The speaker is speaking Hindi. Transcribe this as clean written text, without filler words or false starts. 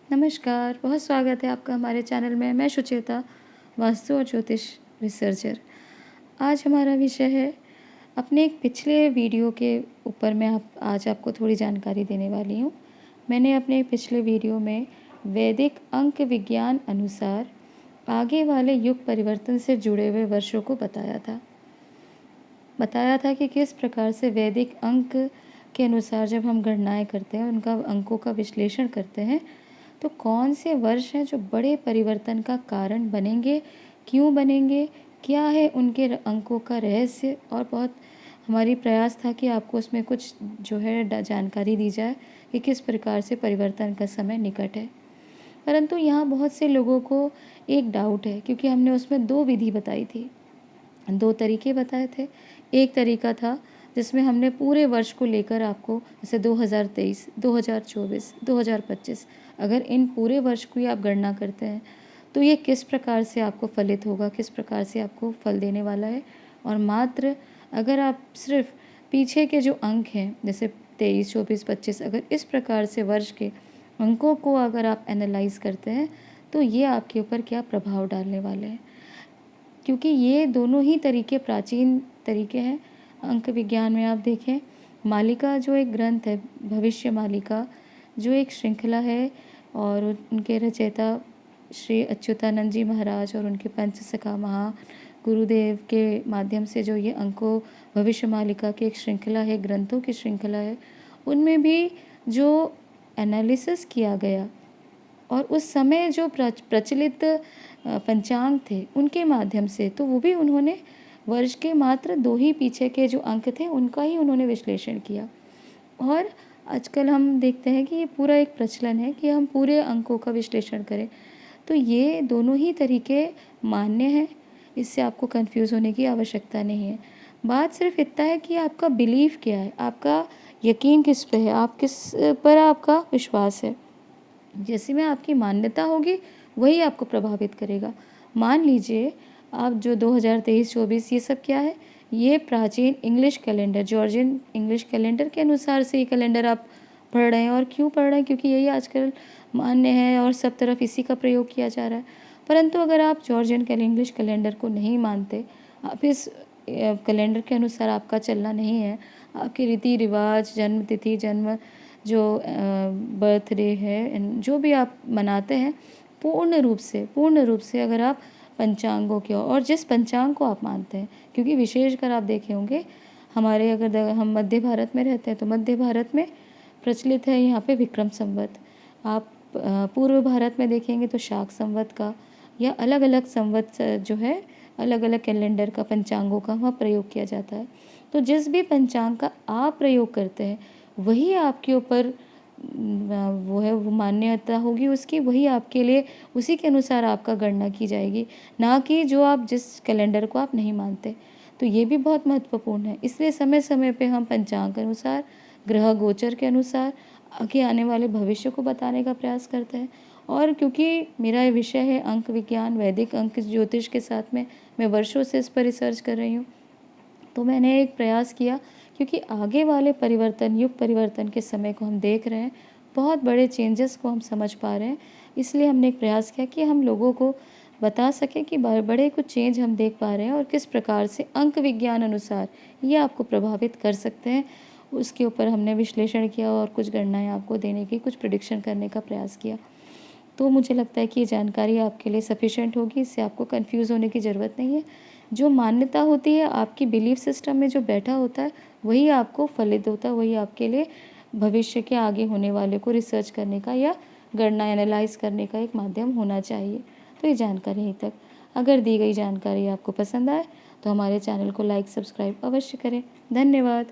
नमस्कार, बहुत स्वागत है आपका हमारे चैनल में। मैं सुचेता, वास्तु और ज्योतिष रिसर्चर। आज हमारा विषय है, अपने एक पिछले वीडियो के ऊपर मैं आज आपको थोड़ी जानकारी देने वाली हूँ। मैंने अपने पिछले वीडियो में वैदिक अंक विज्ञान अनुसार आगे वाले युग परिवर्तन से जुड़े हुए वर्षों को बताया था कि किस प्रकार से वैदिक अंक के अनुसार जब हम गणनाएँ करते हैं, उनका अंकों का विश्लेषण करते हैं, तो कौन से वर्ष हैं जो बड़े परिवर्तन का कारण बनेंगे, क्यों बनेंगे, क्या है उनके अंकों का रहस्य। और बहुत हमारी प्रयास था कि आपको उसमें कुछ जो है जानकारी दी जाए कि किस प्रकार से परिवर्तन का समय निकट है। परंतु यहाँ बहुत से लोगों को एक डाउट है, क्योंकि हमने उसमें 2 विधि बताई थी, 2 तरीके बताए थे। एक तरीका था जिसमें हमने पूरे वर्ष को लेकर आपको, जैसे 2023, 2024, 2025, अगर इन पूरे वर्ष की आप गणना करते हैं तो ये किस प्रकार से आपको फलित होगा, किस प्रकार से आपको फल देने वाला है। और मात्र अगर आप सिर्फ पीछे के जो अंक हैं, जैसे 23, 24, 25, अगर इस प्रकार से वर्ष के अंकों को अगर आप एनालाइज करते हैं तो ये आपके ऊपर क्या प्रभाव डालने वाले हैं, क्योंकि ये दोनों ही तरीके प्राचीन तरीके हैं। अंक विज्ञान में आप देखें, मालिका जो एक ग्रंथ है, भविष्य मालिका जो एक श्रृंखला है, और उनके रचयिता श्री अच्युतानंद जी महाराज और उनके पंच सखा महा गुरुदेव के माध्यम से जो ये अंकों भविष्य मालिका की एक श्रृंखला है, ग्रंथों की श्रृंखला है, उनमें भी जो एनालिसिस किया गया और उस समय जो प्रचलित पंचांग थे उनके माध्यम से, तो वो भी उन्होंने वर्ष के मात्र 2 ही पीछे के जो अंक थे उनका ही उन्होंने विश्लेषण किया। और आजकल हम देखते हैं कि ये पूरा एक प्रचलन है कि हम पूरे अंकों का विश्लेषण करें। तो ये दोनों ही तरीके मान्य हैं, इससे आपको कंफ्यूज होने की आवश्यकता नहीं है। बात सिर्फ इतना है कि आपका बिलीफ क्या है, आपका यकीन किस पे है, आप किस पर आपका विश्वास है। जैसे में आपकी मान्यता होगी वही आपको प्रभावित करेगा। मान लीजिए आप जो 2023-24 ये सब क्या है, ये प्राचीन English calendar, Georgian English calendar के अनुसार से ये कैलेंडर आप पढ़ रहे हैं। और क्यों पढ़ रहे हैं, क्योंकि यही आजकल मान्य है और सब तरफ इसी का प्रयोग किया जा रहा है। परंतु अगर आप जॉर्जियन इंग्लिश कैलेंडर को नहीं मानते, आप इस कैलेंडर के अनुसार आपका चलना नहीं है, आपके रीति रिवाज, जन्म तिथि, जन्म जो बर्थडे है, जो भी आप मनाते हैं, पूर्ण रूप से अगर आप पंचांगों के और जिस पंचांग को आप मानते हैं, क्योंकि विशेषकर आप देखे होंगे हमारे, अगर हम मध्य भारत में रहते हैं तो मध्य भारत में प्रचलित है यहाँ पे विक्रम संवत। आप पूर्व भारत में देखेंगे तो शाक संवत का, या अलग अलग संवत जो है, अलग अलग कैलेंडर का, पंचांगों का वहाँ प्रयोग किया जाता है। तो जिस भी पंचांग का आप प्रयोग करते हैं वही आपके ऊपर वो मान्यता होगी उसकी, वही आपके लिए, उसी के अनुसार आपका गणना की जाएगी, ना कि जो आप जिस कैलेंडर को आप नहीं मानते। तो ये भी बहुत महत्वपूर्ण है। इसलिए समय समय पे हम पंचांग के अनुसार, ग्रह गोचर के अनुसार आगे आने वाले भविष्य को बताने का प्रयास करते हैं। और क्योंकि मेरा ये विषय है अंक विज्ञान, वैदिक अंक ज्योतिष के साथ में मैं वर्षों से इस पर रिसर्च कर रही हूँ, तो मैंने एक प्रयास किया, क्योंकि आगे वाले परिवर्तन, युग परिवर्तन के समय को हम देख रहे हैं, बहुत बड़े चेंजेस को हम समझ पा रहे हैं। इसलिए हमने एक प्रयास किया कि हम लोगों को बता सकें कि बड़े कुछ चेंज हम देख पा रहे हैं और किस प्रकार से अंक विज्ञान अनुसार ये आपको प्रभावित कर सकते हैं। उसके ऊपर हमने विश्लेषण किया और कुछ गणनाएँ आपको देने की, कुछ प्रिडिक्शन करने का प्रयास किया। तो मुझे लगता है कि ये जानकारी आपके लिए सफिशिएंट होगी, इससे आपको कंफ्यूज होने की ज़रूरत नहीं है। जो मान्यता होती है आपकी बिलीफ सिस्टम में जो बैठा होता है वही आपको फलित होता है, वही आपके लिए भविष्य के आगे होने वाले को रिसर्च करने का या गणना एनालाइज करने का एक माध्यम होना चाहिए। तो ये जानकारी यहीं तक। अगर दी गई जानकारी आपको पसंद आए तो हमारे चैनल को लाइक सब्सक्राइब अवश्य करें। धन्यवाद।